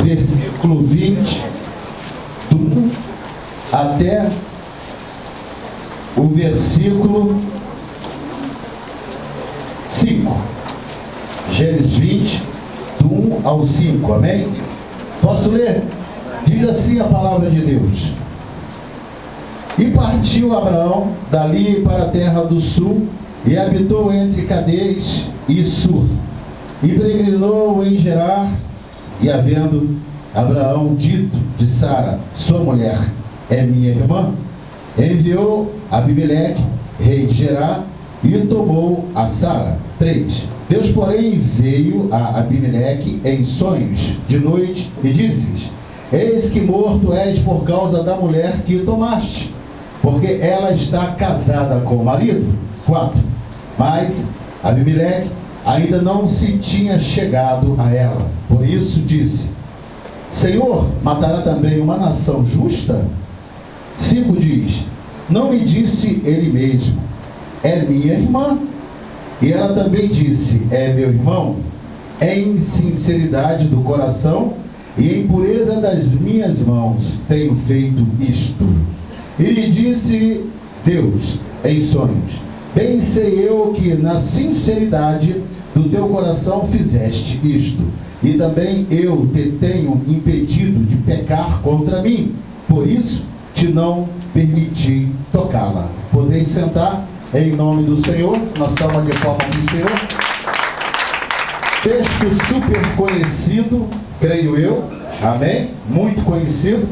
versículo 20, do 1 até o versículo 5. Gênesis 20, do 1 ao 5, amém? Posso ler? Diz assim a palavra de Deus: E partiu Abraão dali para a terra do sul, e habitou entre Cades e Sur, e peregrinou em Gerar. E havendo Abraão dito de Sara, sua mulher é minha irmã, enviou Abimeleque, rei de Gerar, e tomou a Sara. 3. Deus, porém, veio a Abimeleque em sonhos de noite e disse-lhes: Eis que morto és por causa da mulher que tomaste, porque ela está casada com o marido. 4. Mas Abimeleque ainda não se tinha chegado a ela. Por isso disse: Senhor, matará também uma nação justa? 5 diz: Não me disse ele mesmo, é minha irmã? E ela também disse, é meu irmão? Em sinceridade do coração e em pureza das minhas mãos tenho feito isto. E lhe disse Deus em sonhos: Bem sei eu que na sinceridade do teu coração fizeste isto, e também eu te tenho impedido de pecar contra mim, por isso te não permiti tocá-la. Podeis sentar em nome do Senhor. Uma salva de palmas do Senhor. Texto super conhecido, creio eu, amém? Muito conhecido.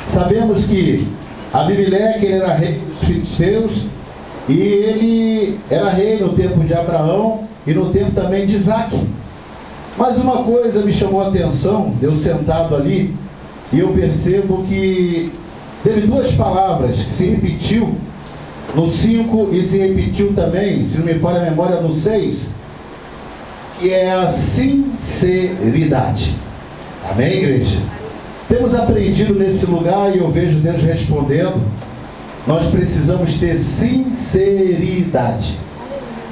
Sabemos que Abimeleque, ele era rei dos filisteus, e ele era rei no tempo de Abraão e no tempo também de Isaac. Mas uma coisa me chamou a atenção, eu sentado ali, e eu percebo que teve duas palavras que se repetiu no 5 e se repetiu também, se não me falha a memória, no 6, que é a sinceridade. Amém, igreja? Temos aprendido nesse lugar, e eu vejo Deus respondendo: nós precisamos ter sinceridade.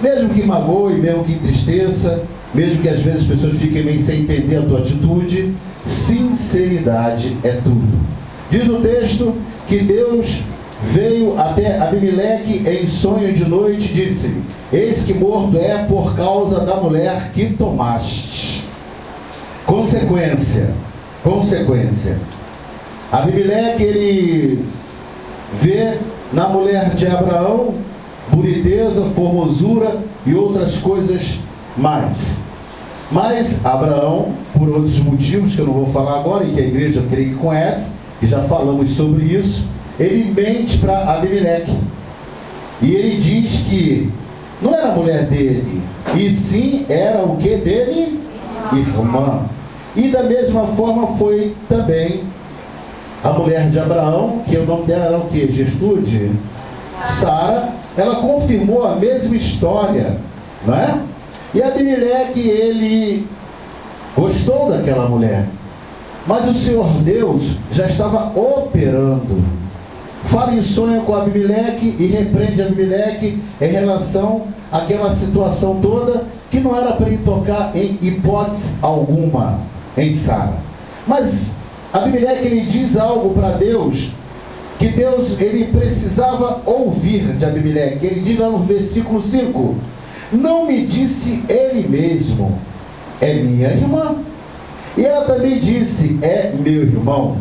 Mesmo que magoe, mesmo que entristeça, mesmo que às vezes as pessoas fiquem meio sem entender a tua atitude, sinceridade é tudo. Diz o texto que Deus veio até Abimeleque em sonho de noite e disse-lhe: Eis que morto é por causa da mulher que tomaste. Consequência. Abimeleque, ele vê na mulher de Abraão boniteza, formosura e outras coisas mais. Mas Abraão, por outros motivos que eu não vou falar agora, e que a igreja eu creio que conhece, e já falamos sobre isso, ele mente para Abimeleque. E ele diz que não era mulher dele, e sim era o que dele? Irmã. E da mesma forma foi também a mulher de Abraão, que o nome dela era o que? Gestude? Sara. Ela confirmou a mesma história, não é? E Abimeleque, ele gostou daquela mulher, mas o Senhor Deus já estava operando. Fala em sonho com Abimeleque e repreende Abimeleque em relação àquela situação toda, que não era para ele tocar em hipótese alguma em Sara. Mas Abimeleque, ele diz algo para Deus, que Deus, ele precisava ouvir de Abimeleque. Ele diz lá no versículo 5: Não me disse ele mesmo, é minha irmã? E ela também disse, é meu irmão.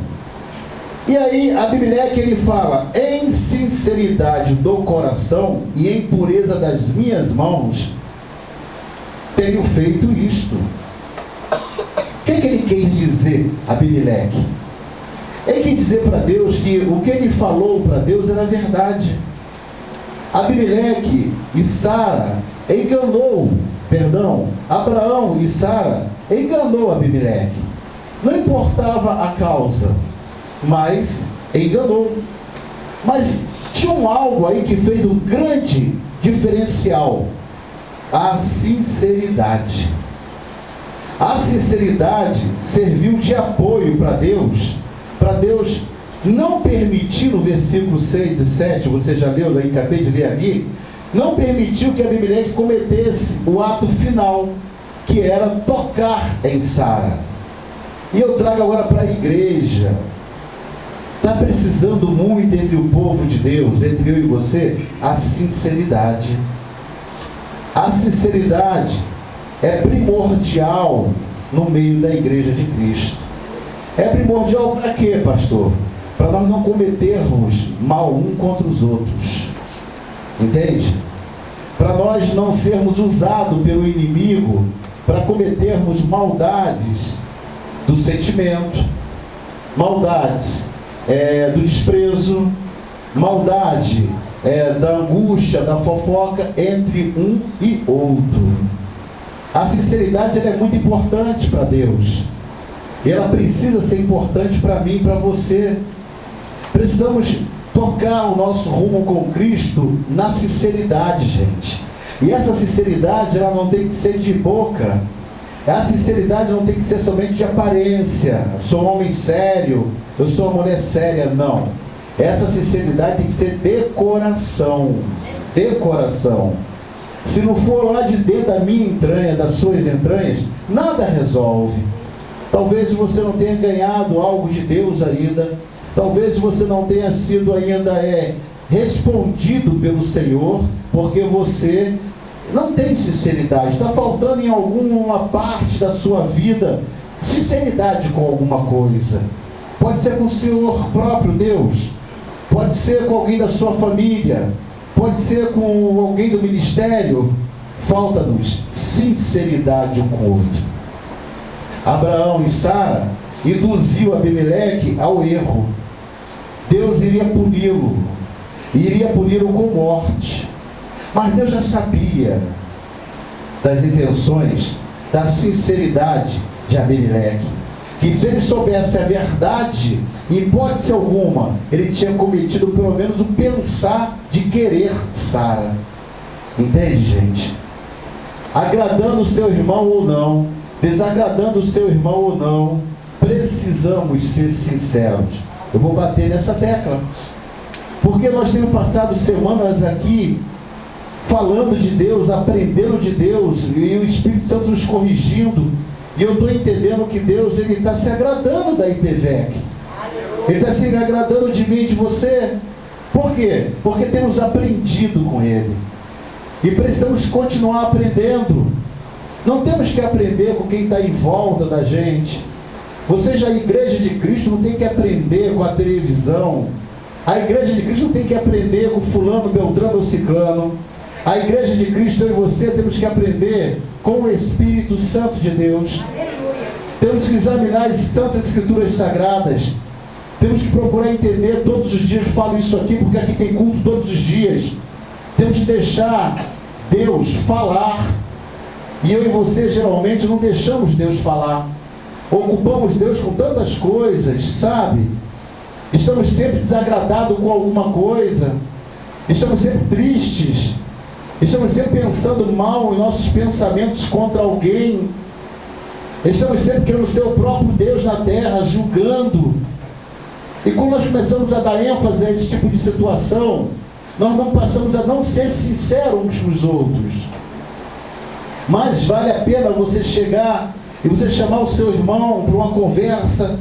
E aí Abimeleque, ele fala: em sinceridade do coração e em pureza das minhas mãos tenho feito isto. O que ele quis dizer, Abimeleque? Ele quis dizer para Deus que o que ele falou para Deus era verdade. Abimeleque e Sara Abraão e Sara enganou Abimeleque. Não importava a causa, mas enganou. Mas tinha algo aí que fez um grande diferencial: a sinceridade. A sinceridade serviu de apoio para Deus não permitir, no versículo 6 e 7, você já leu, eu acabei de ler ali, não permitiu que Abimeleque cometesse o ato final, que era tocar em Sara. E eu trago agora para a igreja. Está precisando muito entre o povo de Deus, entre eu e você, a sinceridade. A sinceridade é primordial no meio da igreja de Cristo. É primordial para quê, pastor? Para nós não cometermos mal um contra os outros. Entende? Para nós não sermos usados pelo inimigo para cometermos maldades do sentimento, maldades do desprezo, maldade da angústia, da fofoca entre um e outro. A sinceridade ela é muito importante para Deus. E ela precisa ser importante para mim e para você. Precisamos tocar o nosso rumo com Cristo na sinceridade, gente. E essa sinceridade ela não tem que ser de boca. A sinceridade não tem que ser somente de aparência. Eu sou um homem sério, eu sou uma mulher séria. Não. Essa sinceridade tem que ser de coração. De coração. Se não for lá de dentro da minha entranha, das suas entranhas, nada resolve. Talvez você não tenha ganhado algo de Deus ainda. Talvez você não tenha sido ainda respondido pelo Senhor, porque você não tem sinceridade. Está faltando em alguma parte da sua vida sinceridade com alguma coisa. Pode ser com o Senhor próprio Deus, pode ser com alguém da sua família, pode ser com alguém do ministério. Falta-nos sinceridade um com o outro. Abraão e Sara induziu Abimeleque ao erro. Deus iria puni-lo com morte. Mas Deus já sabia das intenções, da sinceridade de Abimeleque. Que se ele soubesse a verdade, em hipótese alguma, ele tinha cometido pelo menos o pensar de querer Sara. Entende, gente? Agradando o seu irmão ou não, desagradando o seu irmão ou não, precisamos ser sinceros. Eu vou bater nessa tecla, porque nós temos passado semanas aqui falando de Deus, aprendendo de Deus, e o Espírito Santo nos corrigindo, e eu estou entendendo que Deus está se agradando da IPVEC. Ele está se agradando de mim e de você. Por quê? Porque temos aprendido com Ele, e precisamos continuar aprendendo. Não temos que aprender com quem está em volta da gente. Você já, a igreja de Cristo, não tem que aprender com a televisão. A igreja de Cristo não tem que aprender com fulano, beltrano ou ciclano. A igreja de Cristo, eu e você, temos que aprender com o Espírito Santo de Deus. Aleluia. Temos que examinar as tantas escrituras sagradas. Temos que procurar entender todos os dias. Falo isso aqui porque aqui tem culto todos os dias. Temos que deixar Deus falar. E eu e você geralmente não deixamos Deus falar. Ocupamos Deus com tantas coisas, sabe? Estamos sempre desagradados com alguma coisa. Estamos sempre tristes. Estamos sempre pensando mal em nossos pensamentos contra alguém. Estamos sempre querendo ser o próprio Deus na terra, julgando. E quando nós começamos a dar ênfase a esse tipo de situação, nós não passamos a não ser sinceros uns com os outros. Mas vale a pena você chegar e você chamar o seu irmão para uma conversa.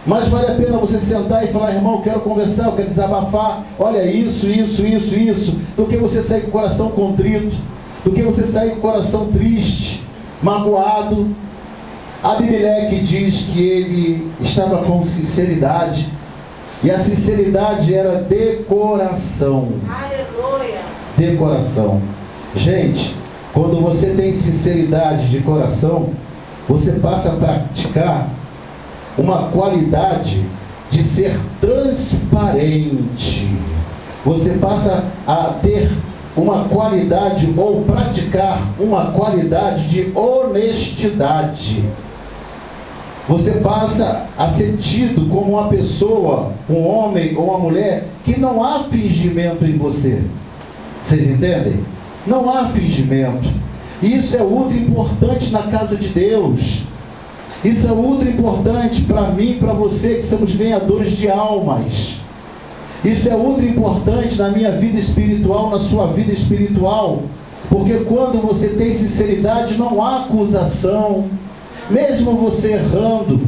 Mas vale a pena você sentar e falar: irmão, eu quero conversar, eu quero desabafar, olha isso, do que você sair com o coração contrito, do que você sair com o coração triste, magoado. Abimeleque diz que ele estava com sinceridade, e a sinceridade era de coração. Aleluia! De coração. Gente, quando você tem sinceridade de coração, você passa a praticar uma qualidade de ser transparente. Você passa a ter uma qualidade, ou praticar uma qualidade de honestidade. Você passa a ser tido como uma pessoa, um homem ou uma mulher, que não há fingimento em você. Vocês entendem? Não há fingimento. Isso é ultra importante na casa de Deus. Isso é ultra importante para mim e para você, que somos ganhadores de almas. Isso é ultra importante na minha vida espiritual, na sua vida espiritual. Porque quando você tem sinceridade, não há acusação. Mesmo você errando,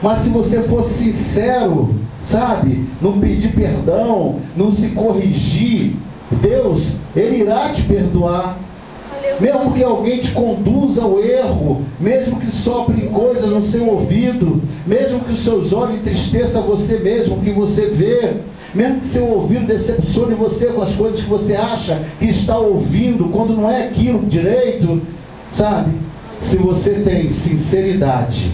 Mas se você for sincero, sabe, não pedir perdão, não se corrigir, Deus, Ele irá te perdoar. Mesmo que alguém te conduza ao erro, mesmo que sopre coisas no seu ouvido, mesmo que os seus olhos entristeçam você mesmo, que você vê, mesmo que seu ouvido decepcione você com as coisas que você acha que está ouvindo, quando não é aquilo direito, sabe? Se você tem sinceridade,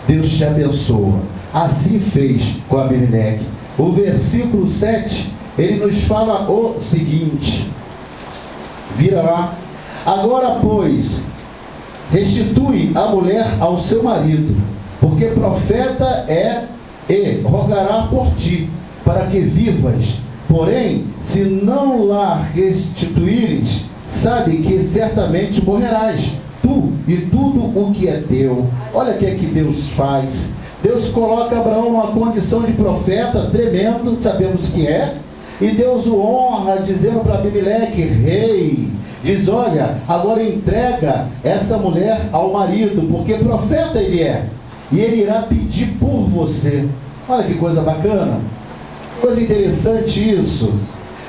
Deus te abençoa. Assim fez com Abimeleque. O versículo 7, ele nos fala o seguinte, vira lá: agora, pois, restitui a mulher ao seu marido, porque profeta é, e rogará por ti, para que vivas. Porém, se não lá restituíres, sabe que certamente morrerás, tu e tudo o que é teu. Olha o que é que Deus faz. Deus coloca Abraão numa condição de profeta tremendo, sabemos que é, e Deus o honra, dizendo para Abimeleque, rei, diz: olha, agora entrega essa mulher ao marido, porque profeta ele é, e ele irá pedir por você. Olha que coisa bacana, coisa interessante isso.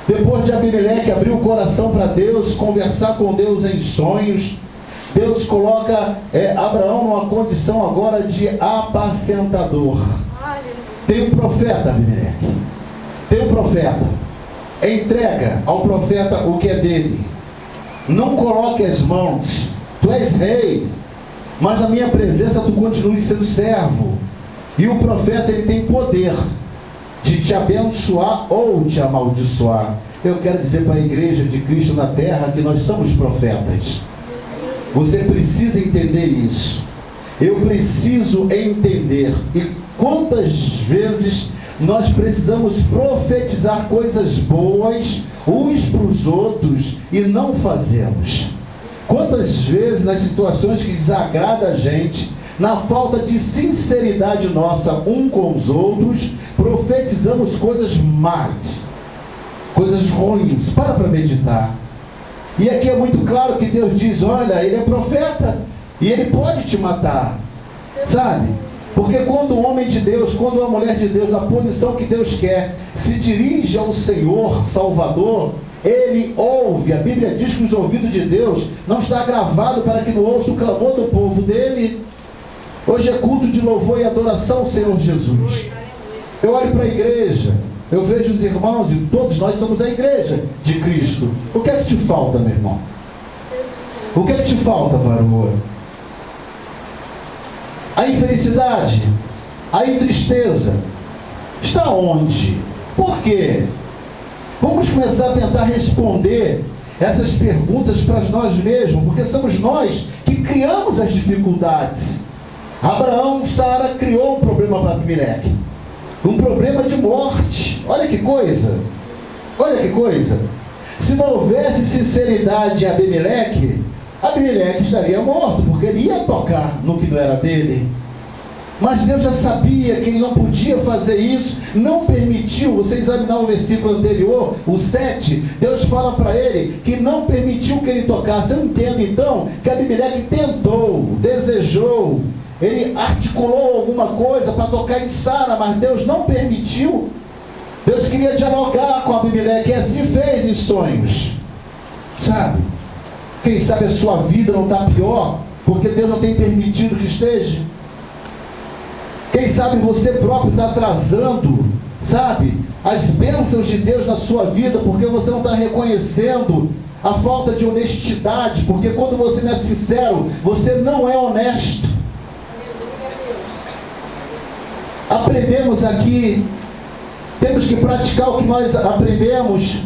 Depois de Abimeleque abrir o coração para Deus, conversar com Deus em sonhos, Deus coloca Abraão numa condição agora de apacentador. Tem um profeta, Abimeleque, tem um profeta, entrega ao profeta o que é dele. Não coloque as mãos, tu és rei, mas na minha presença tu continue sendo servo. E o profeta, ele tem poder de te abençoar ou te amaldiçoar. Eu quero dizer para a igreja de Cristo na terra que nós somos profetas. Você precisa entender isso. Eu preciso entender. E quantas vezes nós precisamos profetizar coisas boas uns para os outros e não fazemos? Quantas vezes nas situações que desagrada a gente, na falta de sinceridade nossa um com os outros, profetizamos coisas más, coisas ruins. Para meditar. E aqui é muito claro que Deus diz: olha, ele é profeta e ele pode te matar, sabe? Porque quando o homem de Deus, quando a mulher de Deus, na posição que Deus quer, se dirige ao Senhor Salvador, ele ouve. A Bíblia diz que os ouvidos de Deus não está gravado para que não ouça o clamor do povo dele. Hoje é culto de louvor e adoração ao Senhor Jesus. Eu olho para a igreja, eu vejo os irmãos, e todos nós somos a igreja de Cristo. O que é que te falta, meu irmão? O que é que te falta, varoa? A infelicidade, a tristeza está onde? Por quê? Vamos começar a tentar responder essas perguntas para nós mesmos, porque somos nós que criamos as dificuldades. Abraão, Sara criou um problema para Abimeleque, um problema de morte. Olha que coisa, olha que coisa. Se não houvesse sinceridade em Abimeleque, Abimeleque estaria morto, porque ele ia tocar no que não era dele. Mas Deus já sabia que ele não podia fazer isso, não permitiu. Você examinar o versículo anterior, o 7, Deus fala para ele que não permitiu que ele tocasse. Eu entendo então que Abimeleque tentou, desejou, ele articulou alguma coisa para tocar em Sara, mas Deus não permitiu. Deus queria dialogar com Abimeleque, e assim fez em sonhos, sabe? Quem sabe a sua vida não está pior porque Deus não tem permitido que esteja. Quem sabe você próprio está atrasando, sabe, as bênçãos de Deus na sua vida, porque você não está reconhecendo a falta de honestidade, porque quando você não é sincero, você não é honesto. Aprendemos aqui, temos que praticar o que nós aprendemos.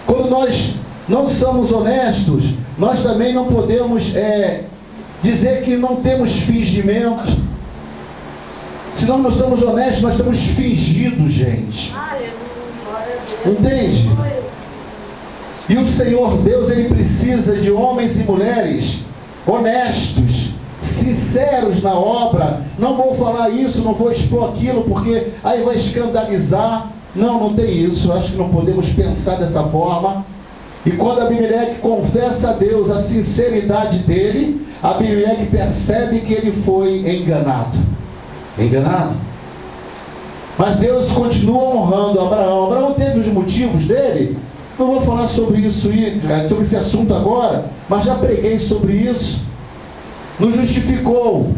Quando nós não somos honestos, nós também não podemos dizer que não temos fingimento. Se nós não somos honestos, nós estamos fingidos, gente. Entende? E o Senhor Deus, Ele precisa de homens e mulheres honestos, sinceros na obra. Não vou falar isso, não vou expor aquilo, porque aí vai escandalizar. Não tem isso. Eu acho que não podemos pensar dessa forma. E quando Abimeleque confessa a Deus a sinceridade dele, Abimeleque percebe que ele foi enganado. enganado. Mas Deus continua honrando Abraão. Abraão teve os motivos dele. Não vou falar sobre sobre esse assunto agora, mas já preguei sobre isso. Nos justificou.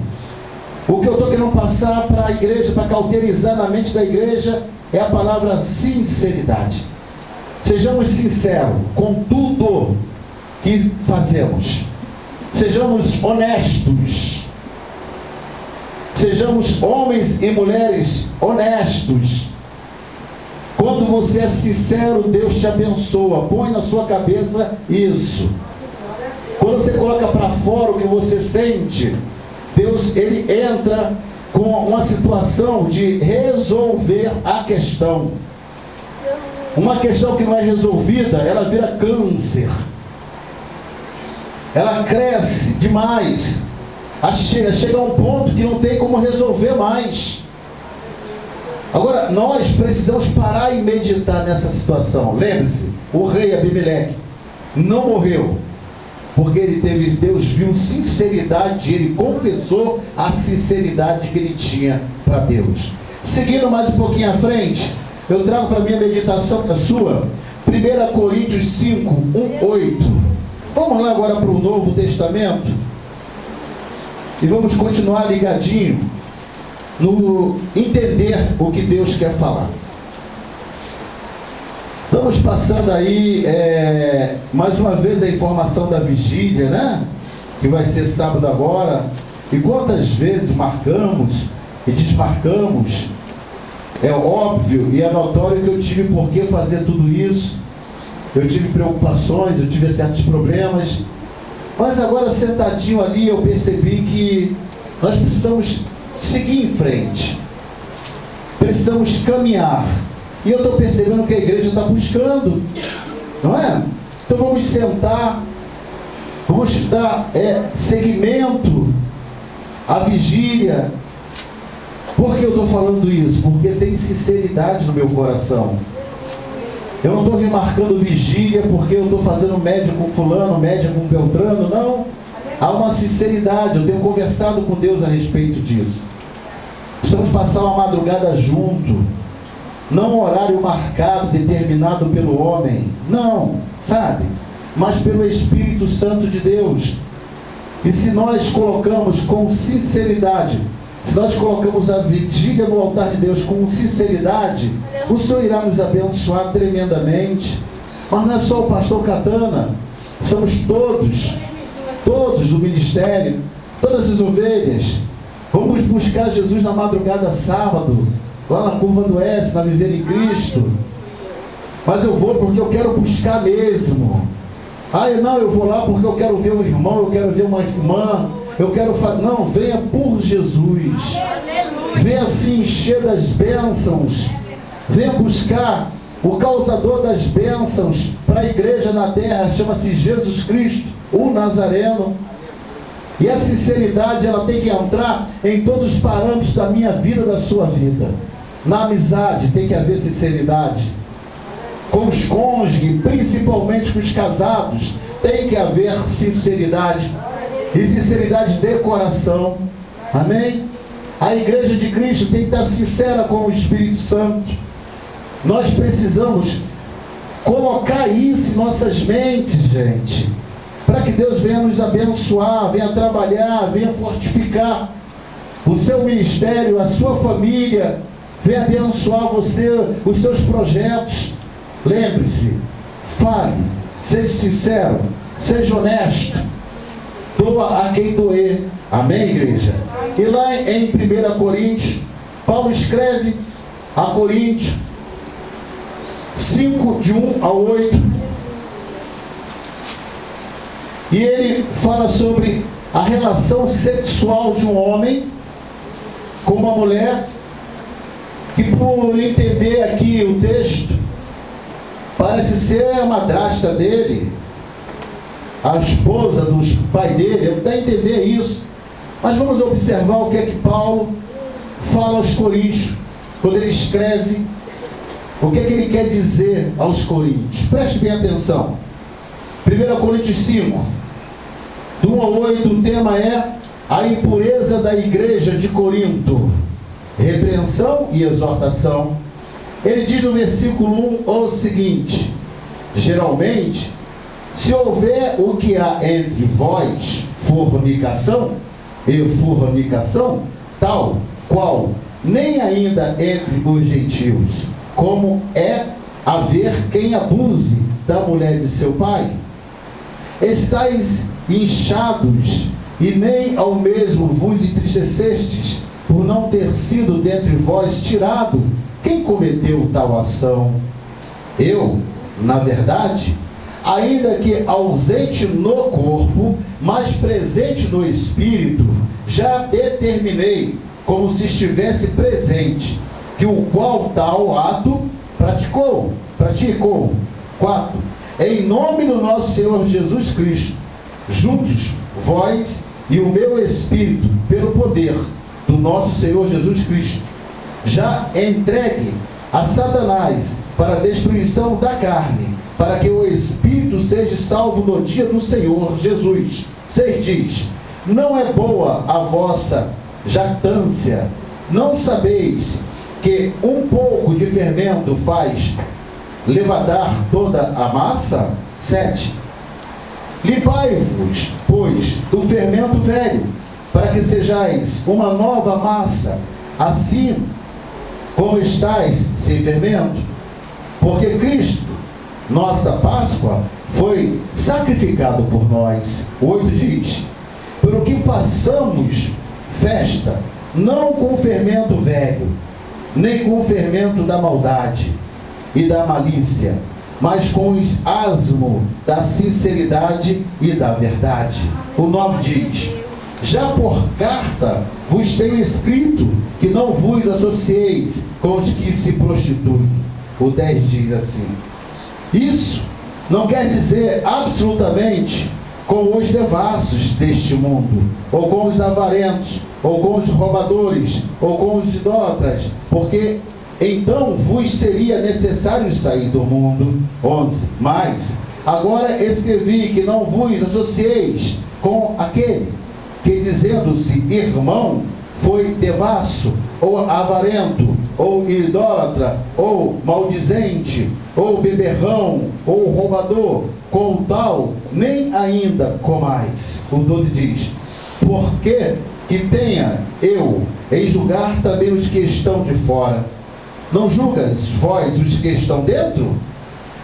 O que eu estou querendo passar para a igreja, para cauterizar na mente da igreja, é a palavra sinceridade. Sejamos sinceros com tudo que fazemos. Sejamos honestos. Sejamos homens e mulheres honestos. Quando você é sincero, Deus te abençoa. Põe na sua cabeça isso. Quando você coloca para fora o que você sente, Deus, ele entra com uma situação de resolver a questão. Uma questão que não é resolvida, ela vira câncer. Ela cresce demais. Chega a um ponto que não tem como resolver mais. Agora, nós precisamos parar e meditar nessa situação. Lembre-se, o rei Abimeleque não morreu, porque Deus viu sinceridade, ele confessou a sinceridade que ele tinha para Deus. Seguindo mais um pouquinho à frente, eu trago para minha meditação, a sua, 1 Coríntios 5, 1, 8. Vamos lá agora para o Novo Testamento, e vamos continuar ligadinho no entender o que Deus quer falar. Estamos passando aí mais uma vez a informação da vigília, né? Que vai ser sábado agora. E quantas vezes marcamos e desmarcamos. É óbvio e é notório que eu tive por que fazer tudo isso. Eu tive preocupações, eu tive certos problemas. Mas agora sentadinho ali eu percebi que nós precisamos seguir em frente. Precisamos caminhar. E eu estou percebendo que a igreja está buscando, não é? Então vamos sentar, vamos dar seguimento à vigília. Por que eu estou falando isso? Porque tem sinceridade no meu coração. Eu não estou remarcando vigília porque eu estou fazendo média com fulano, média com Beltrano, não. Há uma sinceridade, eu tenho conversado com Deus a respeito disso. Precisamos passar uma madrugada junto. Não um horário marcado, determinado pelo homem. Não, sabe? Mas pelo Espírito Santo de Deus. E se nós colocamos com sinceridade, se nós colocamos a vigília no altar de Deus com sinceridade, o Senhor irá nos abençoar tremendamente. Mas não é só o pastor Catana. Somos todos do ministério, todas as ovelhas. Vamos buscar Jesus na madrugada sábado, lá na Curva do S, na Viver em Cristo. Mas eu vou porque eu quero buscar mesmo. Não, eu vou lá porque eu quero ver um irmão, eu quero ver uma irmã, eu quero fazer. Não, venha por Jesus. Venha se encher das bênçãos. Venha buscar o causador das bênçãos para a igreja na terra, chama-se Jesus Cristo, o Nazareno. E a sinceridade, ela tem que entrar em todos os parâmetros da minha vida, da sua vida. Na amizade tem que haver sinceridade. Com os cônjuges, principalmente com os casados, tem que haver sinceridade. E sinceridade de coração. Amém? A igreja de Cristo tem que estar sincera com o Espírito Santo. Nós precisamos colocar isso em nossas mentes, gente, para que Deus venha nos abençoar, venha trabalhar, venha fortificar o seu ministério, a sua família, venha abençoar você, os seus projetos. Lembre-se, fale, seja sincero, seja honesto, doa a quem doer. Amém, igreja? E lá em 1 Coríntios, Paulo escreve a Coríntios 5, de 1 a 8, e ele fala sobre a relação sexual de um homem com uma mulher, que por entender aqui o texto, parece ser a madrasta dele, a esposa do pai dele. Eu até entender isso, mas vamos observar o que é que Paulo fala aos Coríntios, quando ele escreve, o que é que ele quer dizer aos Coríntios. Preste bem atenção. 1 Coríntios 5, do 1 ao 8, o tema é a impureza da igreja de Corinto. repreensão e exortação. Ele diz no versículo 1 o seguinte: geralmente, se houver o que há entre vós, fornicação e fornicação, tal qual nem ainda entre os gentios, como é haver quem abuse da mulher de seu pai. Estais inchados, e nem ao mesmo vos entristecestes, por não ter sido dentre vós tirado quem cometeu tal ação. Eu, na verdade, ainda que ausente no corpo, mas presente no espírito, já determinei, como se estivesse presente, que o qual tal ato praticou. 4. Em nome do nosso Senhor Jesus Cristo, juntos, vós e o meu espírito, pelo poder do nosso Senhor Jesus Cristo, já entregue a Satanás para a destruição da carne, para que o espírito seja salvo no dia do Senhor Jesus. 6 diz: não é boa a vossa jactância, não sabeis que um pouco de fermento faz levedar toda a massa? 7. Limpai-vos, pois, do fermento velho, para que sejais uma nova massa, assim como estáis sem fermento. Porque Cristo, nossa Páscoa, foi sacrificado por nós. 8 diz: pelo que façamos festa, não com o fermento velho, nem com o fermento da maldade e da malícia, mas com os asmo da sinceridade e da verdade. O 9 diz: já por carta vos tenho escrito que não vos associeis com os que se prostituem. O 10 diz assim: isso não quer dizer absolutamente com os devassos deste mundo, ou com os avarentos, ou com os roubadores, ou com os idólatras, porque então vos seria necessário sair do mundo. 11. Mas agora escrevi que não vos associeis com aquele que, dizendo-se irmão, foi devasso, ou avarento, ou idólatra, ou maldizente, ou beberrão, ou roubador. Com tal, nem ainda comais. O 12 diz: porque que tenha eu em julgar também os que estão de fora. Não julgas vós os que estão dentro?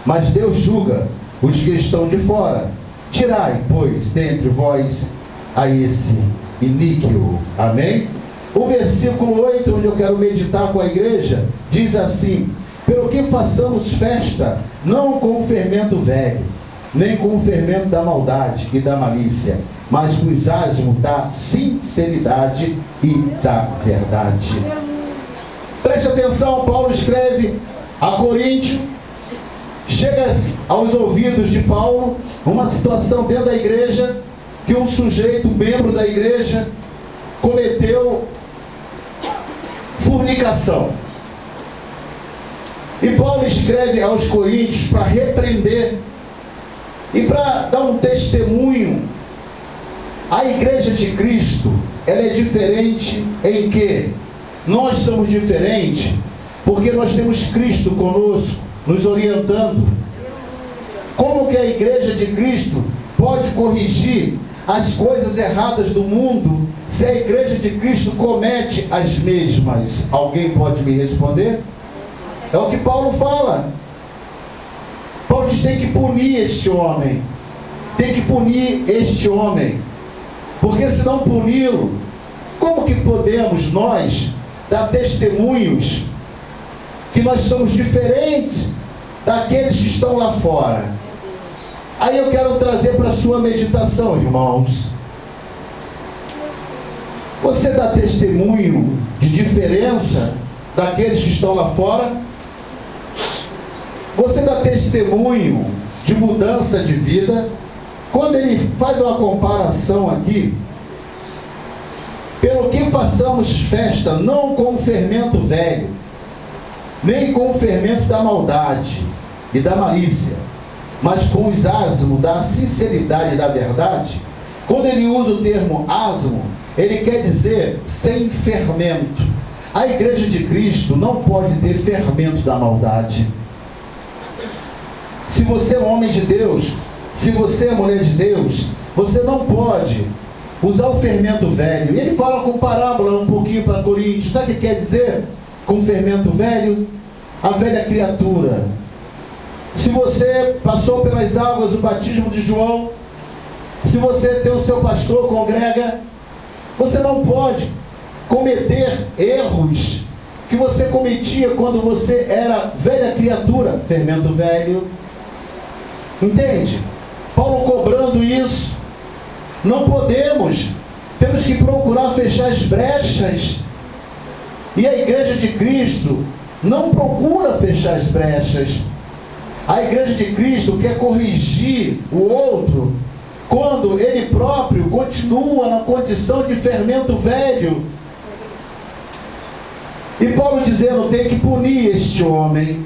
Mas Deus julga os que estão de fora. Tirai, pois, dentre vós a esse iníquo. Amém? O versículo 8, onde eu quero meditar com a igreja, diz assim: pelo que façamos festa, não com o fermento velho, nem com o fermento da maldade e da malícia, mas com os asmos da sinceridade e da verdade. Preste atenção, Paulo escreve a Coríntio. Chega aos ouvidos de Paulo uma situação dentro da igreja, que um sujeito, membro da igreja, cometeu fornicação. E Paulo escreve aos Coríntios para repreender e para dar um testemunho. A igreja de Cristo, ela é diferente em que nós somos diferentes, porque nós temos Cristo conosco, nos orientando. Como que a igreja de Cristo pode corrigir as coisas erradas do mundo, se a igreja de Cristo comete as mesmas? Alguém pode me responder? É o que Paulo fala. Paulo diz: tem que punir este homem. Tem que punir este homem. Porque se não puni-lo, como que podemos nós dar testemunhos que nós somos diferentes daqueles que estão lá fora? Aí eu quero trazer para a sua meditação, irmãos. Você dá testemunho de diferença daqueles que estão lá fora? Você dá testemunho de mudança de vida? Quando ele faz uma comparação aqui, pelo que façamos festa, não com o fermento velho, nem com o fermento da maldade e da malícia, mas com os asmos da sinceridade e da verdade. Quando ele usa o termo asmo, ele quer dizer sem fermento. A igreja de Cristo não pode ter fermento da maldade. Se você é um homem de Deus, se você é mulher de Deus, você não pode usar o fermento velho. E ele fala com parábola um pouquinho para Coríntios. Sabe o que quer dizer com fermento velho? A velha criatura. Se você passou pelas águas do batismo de João, se você tem o seu pastor, congrega, você não pode cometer erros que você cometia quando você era velha criatura, fermento velho. Entende? Paulo cobrando isso. Não podemos, temos que procurar fechar as brechas. E a igreja de Cristo não procura fechar as brechas. A igreja de Cristo quer corrigir o outro quando ele próprio continua na condição de fermento velho. E Paulo dizendo, tem que punir este homem,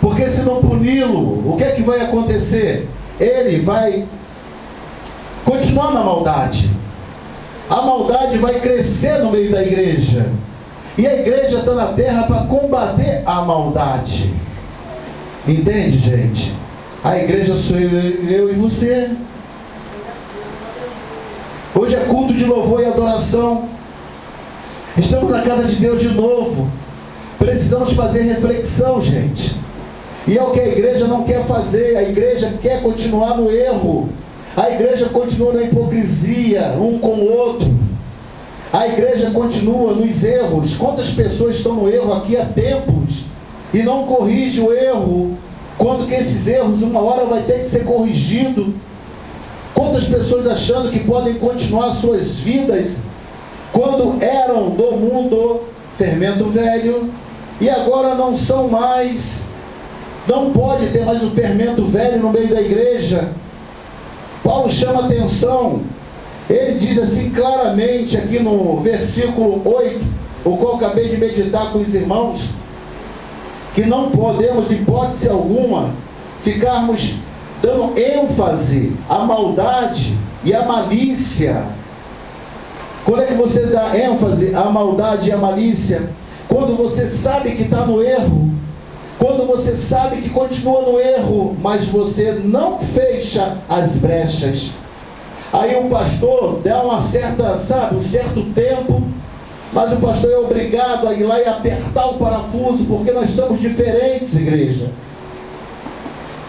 porque se não puni-lo, o que é que vai acontecer? Ele vai continuar na maldade. A maldade vai crescer no meio da igreja. E a igreja está na terra para combater a maldade. Entende, gente? A igreja sou eu e você. Hoje é culto de louvor e adoração. Estamos na casa de Deus de novo. Precisamos fazer reflexão, gente. E é o que a igreja não quer fazer. A igreja quer continuar no erro. A igreja continua na hipocrisia, um com o outro. A igreja continua nos erros. Quantas pessoas estão no erro aqui há tempos e não corrige o erro, quando que esses erros uma hora vai ter que ser corrigido? Quantas pessoas achando que podem continuar suas vidas quando eram do mundo, fermento velho, e agora não são mais. Não pode ter mais o fermento velho no meio da igreja. Paulo chama atenção. Ele diz assim claramente aqui no versículo 8, o qual acabei de meditar com os irmãos, que não podemos, de hipótese alguma, ficarmos dando ênfase à maldade e à malícia. Quando é que você dá ênfase à maldade e à malícia? Quando você sabe que está no erro. Quando você sabe que continua no erro, mas você não fecha as brechas. Aí o pastor dá uma certa, um certo tempo, mas o pastor é obrigado a ir lá e apertar o parafuso, porque nós somos diferentes, igreja.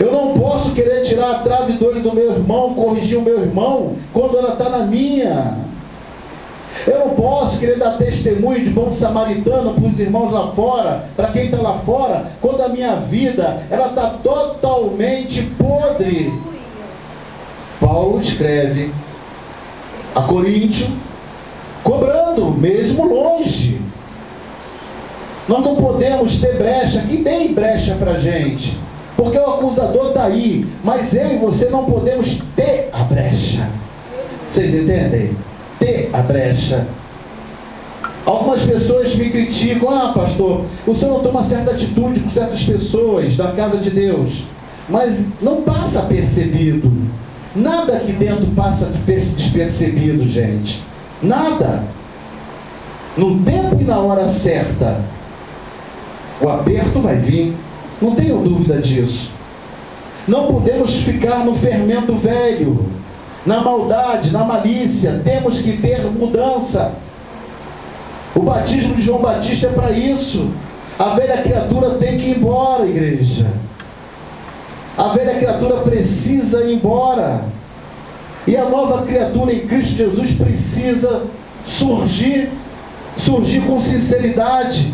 Eu não posso querer tirar a trave do olho do meu irmão, corrigir o meu irmão, quando ela está na minha. Eu não posso querer dar testemunho de bom samaritano para os irmãos lá fora, para quem está lá fora, quando a minha vida ela está totalmente podre. Paulo escreve a Coríntios, cobrando, mesmo longe. Nós não podemos ter brecha, que tem brecha para a gente, porque o acusador está aí, mas eu e você não podemos ter a brecha. Vocês entendem? Ter a brecha. Algumas pessoas me criticam, pastor, o senhor não toma certa atitude com certas pessoas da casa de Deus, mas não passa percebido. Nada aqui dentro passa despercebido, gente. Nada. No tempo e na hora certa, o aperto vai vir. Não tenho dúvida disso. Não podemos ficar no fermento velho, na maldade, na malícia. Temos que ter mudança. O batismo de João Batista é para isso. A velha criatura tem que ir embora, igreja. A velha criatura precisa ir embora. E a nova criatura em Cristo Jesus precisa surgir com sinceridade.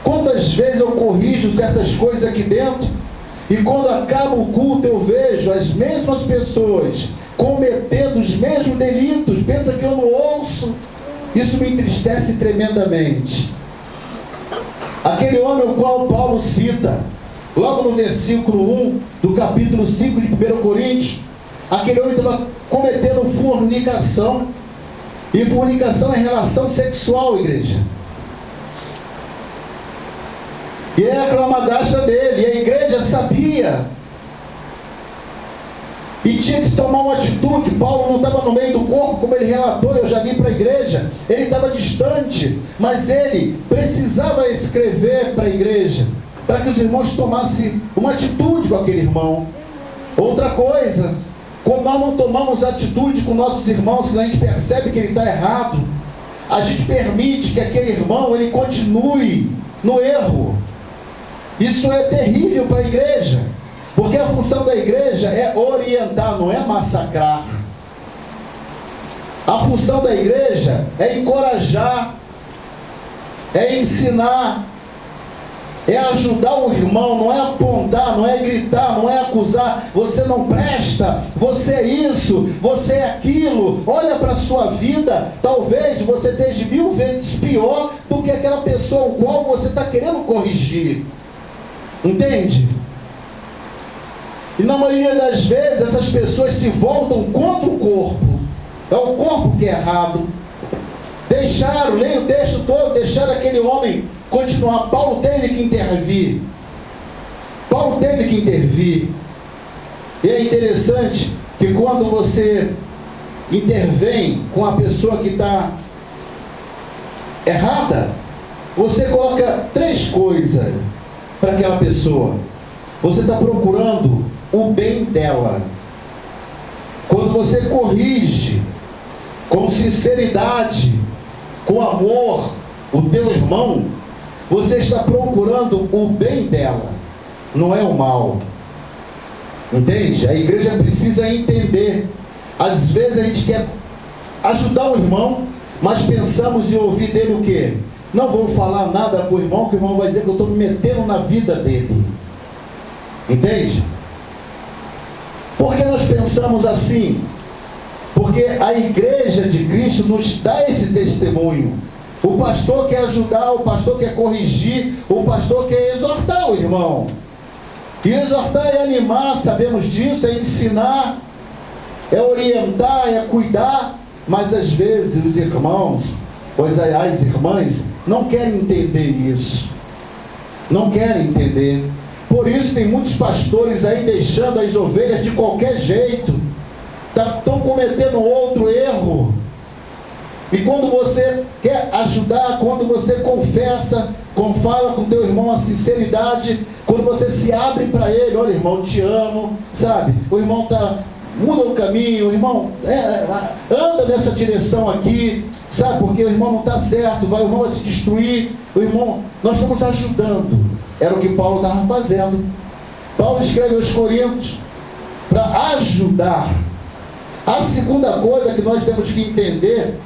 Quantas vezes eu corrijo certas coisas aqui dentro, e quando acaba o culto eu vejo as mesmas pessoas cometendo os mesmos delitos. Pensa que eu não ouço? Isso me entristece tremendamente. Aquele homem o qual Paulo cita logo no versículo 1 do capítulo 5 de 1 Coríntios, aquele homem estava cometendo fornicação. E fornicação é relação sexual, igreja. E é a cromadastra dele. E a igreja sabia. E tinha que tomar uma atitude. Paulo não estava no meio do corpo, como ele relatou, eu já vi para a igreja. Ele estava distante, mas ele precisava escrever para a igreja, para que os irmãos tomassem uma atitude com aquele irmão. Outra coisa, quando nós não tomamos atitude com nossos irmãos, que a gente percebe que ele está errado, a gente permite que aquele irmão ele continue no erro. Isso é terrível para a igreja, porque a função da igreja é orientar, não é massacrar. A função da igreja é encorajar, é ensinar, é ajudar o irmão, não é apontar, não é gritar, não é acusar. Você não presta, você é isso, você é aquilo. Olha para a sua vida, talvez você esteja 1000 vezes pior do que aquela pessoa o qual você está querendo corrigir. Entende? E na maioria das vezes essas pessoas se voltam contra o corpo. É o corpo que é errado. Deixaram, leia o texto todo, deixaram aquele homem continuar. Paulo teve que intervir. Paulo teve que intervir. E é interessante que quando você intervém com a pessoa que está errada, você coloca 3 coisas para aquela pessoa. Você está procurando o bem dela. Quando você corrige com sinceridade, com amor, o teu irmão, você está procurando o bem dela, não é o mal. Entende? A igreja precisa entender. Às vezes a gente quer ajudar o irmão, mas pensamos em ouvir dele o quê? Não vou falar nada com o irmão, que o irmão vai dizer que eu estou me metendo na vida dele. Entende? Por que nós pensamos assim? Porque a igreja de Cristo nos dá esse testemunho. O pastor quer ajudar, o pastor quer corrigir, o pastor quer exortar o irmão. E exortar é animar, sabemos disso, é ensinar, é orientar, é cuidar. Mas às vezes os irmãos, pois as irmãs, não querem entender isso. Não querem entender. Por isso tem muitos pastores aí deixando as ovelhas de qualquer jeito. Estão cometendo outro erro. E quando você quer ajudar, quando você confessa, fala com teu irmão a sinceridade, quando você se abre para ele, olha irmão, te amo, sabe? O irmão muda o caminho, o irmão anda nessa direção aqui, sabe? Porque o irmão não está certo, o irmão vai se destruir. O irmão, nós estamos ajudando. Era o que Paulo estava fazendo. Paulo escreve aos Coríntios para ajudar. A segunda coisa que nós temos que entender,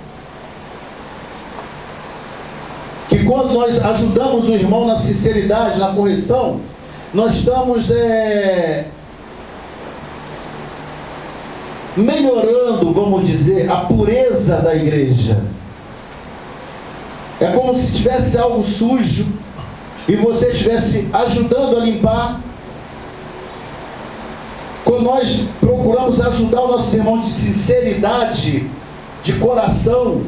que quando nós ajudamos o irmão na sinceridade, na correção, nós estamos melhorando, vamos dizer, a pureza da igreja. É como se tivesse algo sujo e você estivesse ajudando a limpar. Quando nós procuramos ajudar o nosso irmão de sinceridade, de coração,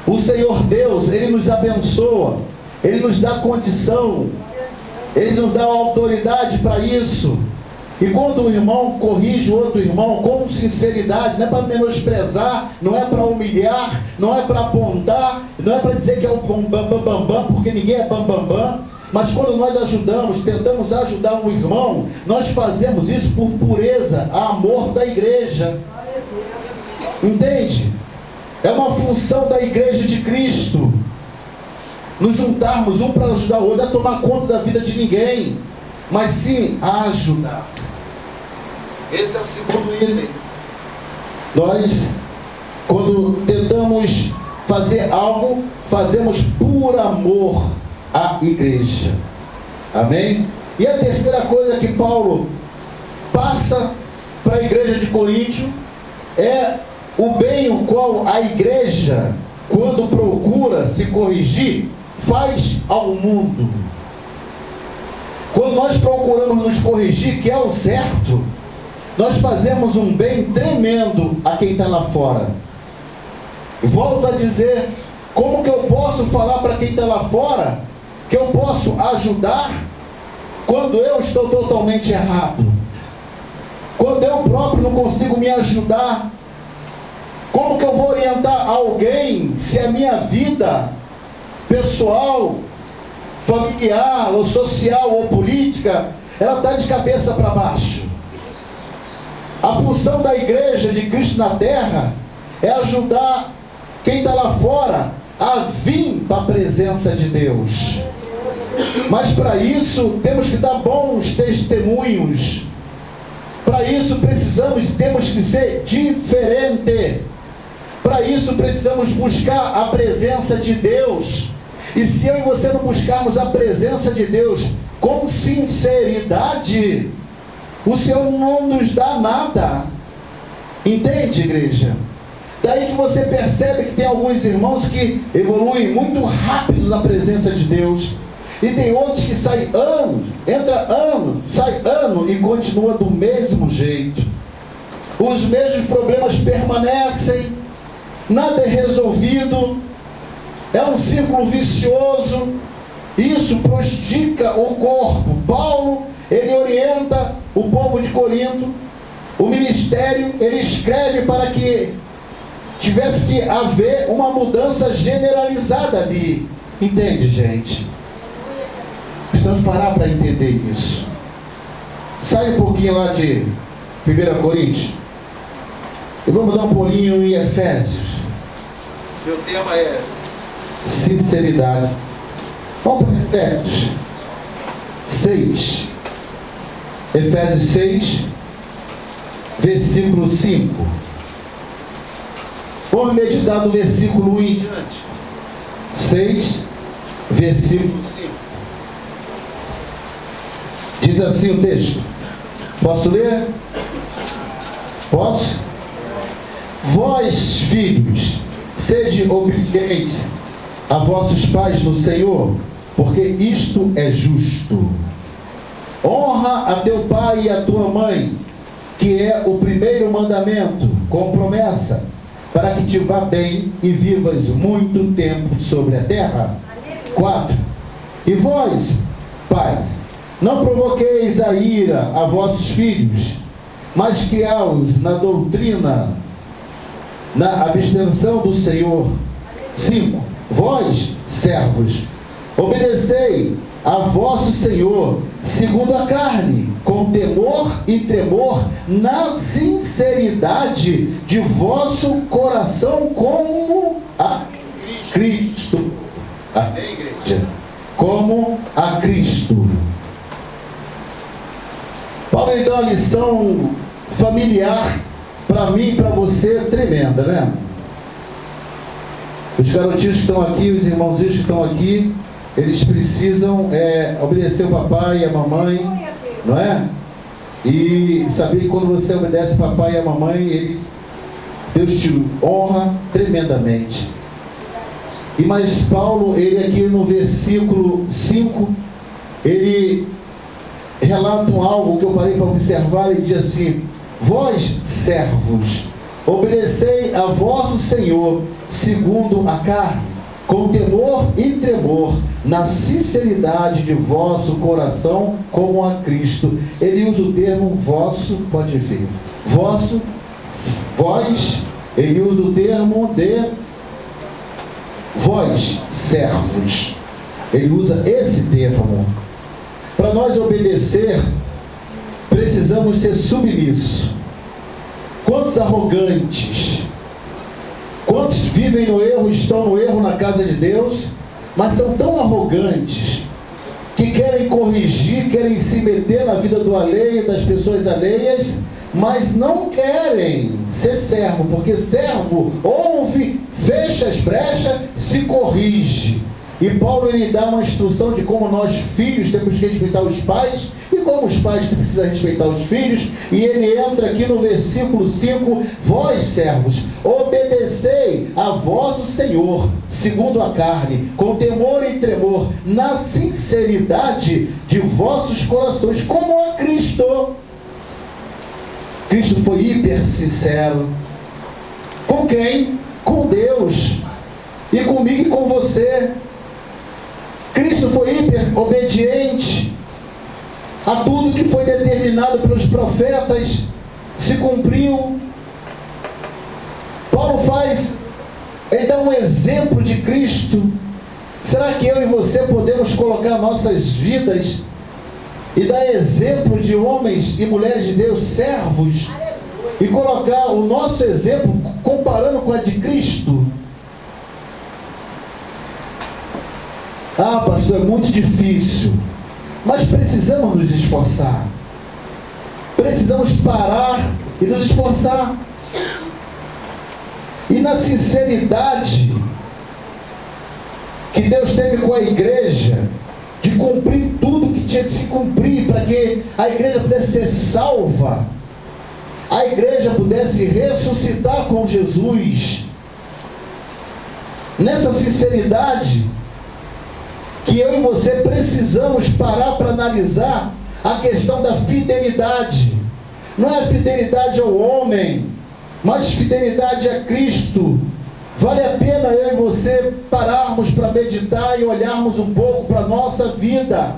o Senhor Deus, Ele nos abençoa, Ele nos dá condição, Ele nos dá autoridade para isso. E quando o irmão corrige o outro irmão com sinceridade, não é para menosprezar, não é para humilhar, não é para apontar, não é para dizer que é o bam, porque ninguém é bam. Mas quando nós ajudamos, tentamos ajudar um irmão, nós fazemos isso por pureza, amor da igreja. Entende? É uma função da igreja de Cristo. Nos juntarmos um para ajudar o outro, não é tomar conta da vida de ninguém, mas sim a ajudar. Esse é o segundo item. Nós, quando tentamos fazer algo, fazemos por amor à igreja. Amém? E a terceira coisa que Paulo passa para a igreja de Coríntio é o bem o qual a igreja, quando procura se corrigir, faz ao mundo. Quando nós procuramos nos corrigir, que é o certo, nós fazemos um bem tremendo a quem está lá fora. Volto a dizer, como que eu posso falar para quem está lá fora que eu posso ajudar quando eu estou totalmente errado? quando eu próprio não consigo me ajudar? Como que eu vou orientar alguém se a minha vida pessoal, familiar, ou social, ou política, ela está de cabeça para baixo? A função da igreja de Cristo na terra é ajudar quem está lá fora a vir para a presença de Deus. Mas para isso temos que dar bons testemunhos. Para isso temos que ser diferente. Para isso precisamos buscar a presença de Deus. E se eu e você não buscarmos a presença de Deus com sinceridade, o Senhor não nos dá nada. Entende, igreja? Daí que você percebe que tem alguns irmãos que evoluem muito rápido na presença de Deus. E tem outros que saem anos, entra ano, sai ano e continua do mesmo jeito. Os mesmos problemas permanecem, nada é resolvido, é um círculo vicioso. Isso prejudica o corpo. Paulo, ele orienta o povo de Corinto, o ministério, ele escreve para que tivesse que haver uma mudança generalizada ali. Entende, gente? Precisamos parar para entender isso. Sai um pouquinho lá de 1 Coríntios e vamos dar um pulinho em Efésios. Meu tema é sinceridade. Vamos para Efésios 6. Efésios 6, versículo 5. Vamos meditar do versículo 1 em diante. 6, versículo 5. Diz assim o texto. Posso ler? Posso? Vós, filhos, sede obedientes a vossos pais no Senhor, porque isto é justo. Honra a teu pai e a tua mãe, que é o primeiro mandamento, com promessa, para que te vá bem e vivas muito tempo sobre a terra. 4. E vós, pais, não provoqueis a ira a vossos filhos, mas criai-os na doutrina, na abstenção do Senhor. 5. Vós, servos, obedecei a vosso Senhor, segundo a carne, com temor e tremor, na sinceridade de vosso coração, como a Cristo. Amém, igreja? Como a Cristo. Paulo lhe dá uma lição familiar para mim e para você tremenda, né? Os garotinhos que estão aqui, os irmãozinhos que estão aqui, eles precisam obedecer o papai e a mamãe, não é? E saber que quando você obedece o papai e a mamãe, Deus te honra tremendamente. E mas Paulo, ele aqui no versículo 5, ele relata algo que eu parei para observar. Ele diz assim: vós, servos, obedecei a vosso Senhor segundo a carne, com temor e tremor, na sinceridade de vosso coração, como a Cristo. Ele usa o termo vosso, pode ver, vosso, vós, ele usa o termo de vós, servos. Ele usa esse termo. Para nós obedecer, precisamos ser submissos. Quantos arrogantes, quantos vivem no erro, estão no erro na casa de Deus, mas são tão arrogantes que querem corrigir, querem se meter na vida do alheio, das pessoas alheias, mas não querem ser servo, porque servo ouve, fecha as brechas, se corrige. E Paulo, ele dá uma instrução de como nós, filhos, temos que respeitar os pais, e como os pais precisam respeitar os filhos. E ele entra aqui no versículo 5: vós, servos, obedecei a vosso Senhor, segundo a carne, com temor e tremor, na sinceridade de vossos corações, como a Cristo. Cristo foi hiper sincero. Com quem? Com Deus. E comigo e com você. Cristo foi hiper obediente a tudo que foi determinado pelos profetas, se cumpriu. Paulo ele dá um exemplo de Cristo. Será que eu e você podemos colocar nossas vidas e dar exemplo de homens e mulheres de Deus, servos, e colocar o nosso exemplo comparando com a de Cristo? Ah, pastor, é muito difícil, mas precisamos nos esforçar. Precisamos parar e nos esforçar. E na sinceridade que Deus teve com a igreja, de cumprir tudo que tinha de se cumprir para que a igreja pudesse ser salva, a igreja pudesse ressuscitar com Jesus. Nessa sinceridade que eu e você precisamos parar para analisar a questão da fidelidade. Não é fidelidade ao homem, mas fidelidade a Cristo. Vale a pena eu e você pararmos para meditar e olharmos um pouco para a nossa vida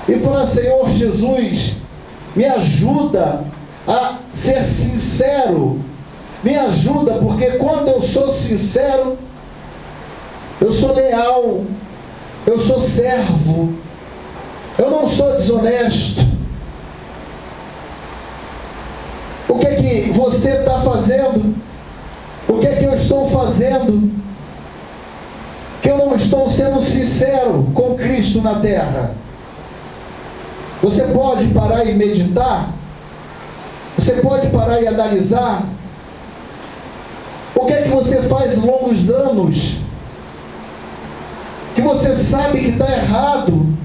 e falar: Senhor Jesus, me ajuda a ser sincero, me ajuda, porque quando eu sou sincero, eu sou leal, eu sou servo, eu não sou desonesto. O que é que você está fazendo? O que é que eu estou fazendo que eu não estou sendo sincero com Cristo na terra? Você pode parar e meditar? Você pode parar e analisar? O que é que você faz longos anos que você sabe que está errado?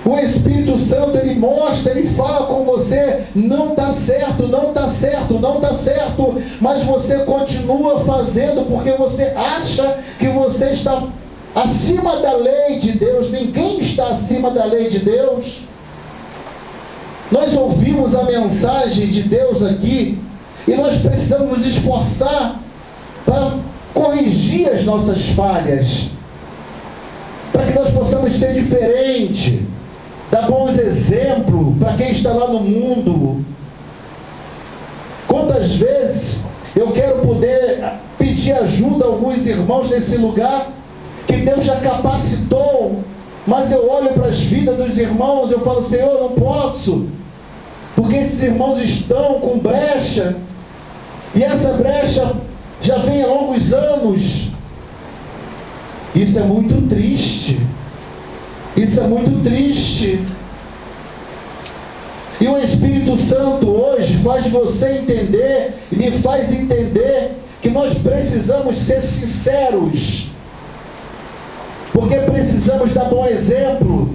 O Espírito Santo, ele mostra, ele fala com você: não está certo, não está certo, não está certo, mas você continua fazendo porque você acha que você está acima da lei de Deus. Ninguém está acima da lei de Deus. Nós ouvimos a mensagem de Deus aqui e nós precisamos nos esforçar para corrigir as nossas falhas, para que nós possamos ser diferentes, dar bons exemplos para quem está lá no mundo. Quantas vezes eu quero poder pedir ajuda a alguns irmãos nesse lugar que Deus já capacitou, mas eu olho para as vidas dos irmãos e eu falo: Senhor, eu não posso, porque esses irmãos estão com brecha, e essa brecha já vem há longos anos. Isso é muito triste. Isso é muito triste. E o Espírito Santo hoje faz você entender, e me faz entender, que nós precisamos ser sinceros, porque precisamos dar bom exemplo.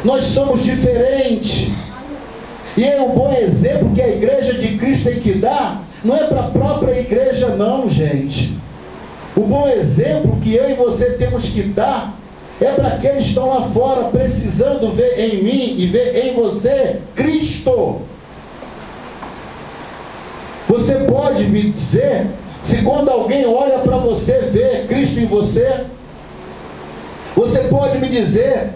Nós somos diferentes, e é um bom exemplo que a igreja de Cristo tem que dar. Não é para a própria igreja não, gente. O bom exemplo que eu e você temos que dar é para aqueles que estão lá fora, precisando ver em mim e ver em você Cristo. Você pode me dizer se quando alguém olha para você, vê Cristo em você? Você pode me dizer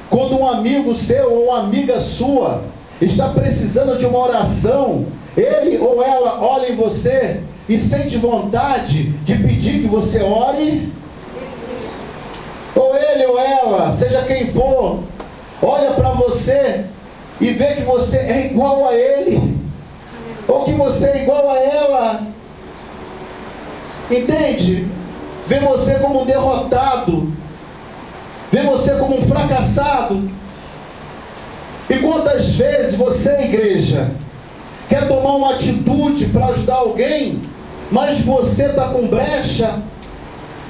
quando um amigo seu ou uma amiga sua está precisando de uma oração, ele ou ela olha em você e sente vontade de pedir que você ore? Ou ele ou ela, seja quem for, olha para você e vê que você é igual a ele, ou que você é igual a ela, entende? Vê você como um derrotado, vê você como um fracassado. E quantas vezes você, igreja, quer tomar uma atitude para ajudar alguém, mas você está com brecha?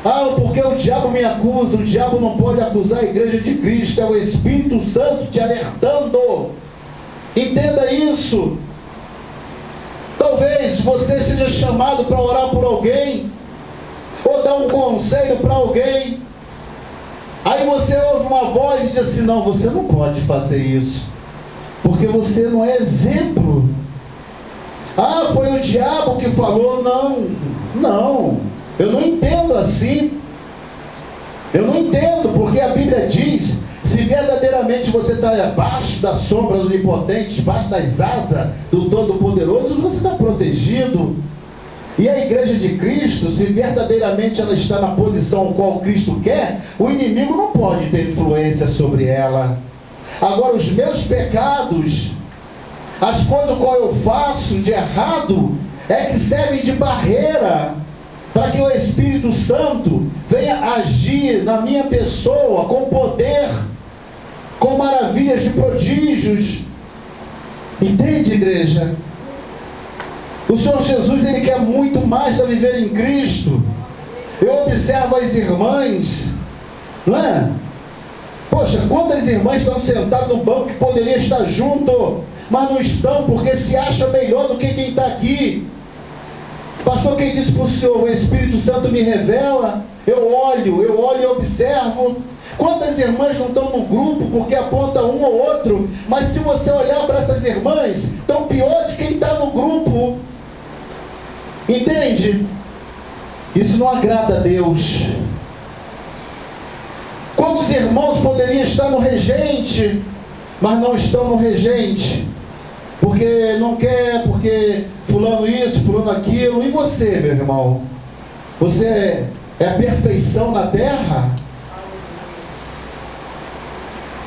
Ah, porque o diabo me acusa. O diabo não pode acusar a igreja de Cristo. É o Espírito Santo te alertando. Entenda isso. Talvez você seja chamado para orar por alguém, ou dar um conselho para alguém. Aí você ouve uma voz e diz assim: não, você não pode fazer isso, porque você não é exemplo. Ah, foi o diabo que falou. Não, eu não entendo assim. Eu não entendo, porque a Bíblia diz Se verdadeiramente você está abaixo da sombra do Onipotente, debaixo das asas do Todo-Poderoso, você está protegido. E a igreja de Cristo, se verdadeiramente ela está na posição qual Cristo quer, o inimigo não pode ter influência sobre ela. Agora, os meus pecados, as coisas qual eu faço de errado, é que servem de barreira para que o Espírito Santo venha agir na minha pessoa com poder, com maravilhas de prodígios. Entende, igreja? O Senhor Jesus, Ele quer muito mais da viver em Cristo. Eu observo as irmãs, não é? Poxa, quantas irmãs estão sentadas no banco que poderiam estar junto, mas não estão porque se acha melhor do que quem está aqui. Pastor, quem disse para o Senhor, o Espírito Santo me revela, eu olho e observo. Quantas irmãs não estão no grupo porque aponta um ou outro, mas se você olhar para essas irmãs, estão pior de quem está no grupo. Entende? Isso não agrada a Deus. Quantos irmãos poderiam estar no regente, mas não estão no regente? Porque não quer, porque fulano isso, fulano aquilo. E você, meu irmão? Você é a perfeição na terra?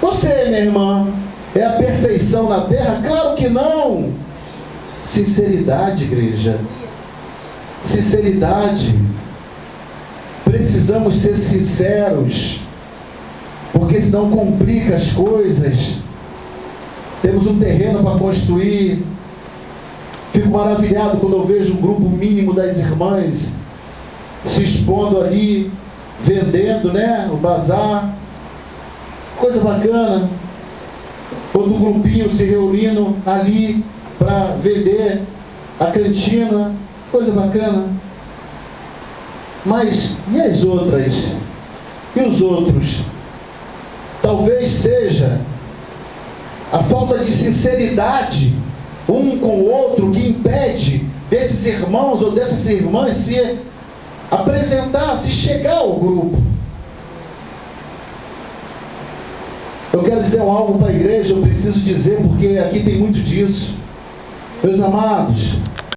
Você, minha irmã, é a perfeição na terra? Claro que não. Sinceridade, igreja. Sinceridade. Precisamos ser sinceros, porque senão complica as coisas. Temos um terreno para construir. Fico maravilhado quando eu vejo um grupo mínimo das irmãs se expondo ali, vendendo, né, o bazar. Coisa bacana. Outro grupinho se reunindo ali para vender a cantina. Coisa bacana. Mas e as outras? E os outros? Talvez seja a falta de sinceridade um com o outro que impede desses irmãos ou dessas irmãs se apresentar, se chegar ao grupo. Eu quero dizer algo para a igreja, eu preciso dizer porque aqui tem muito disso. Meus amados,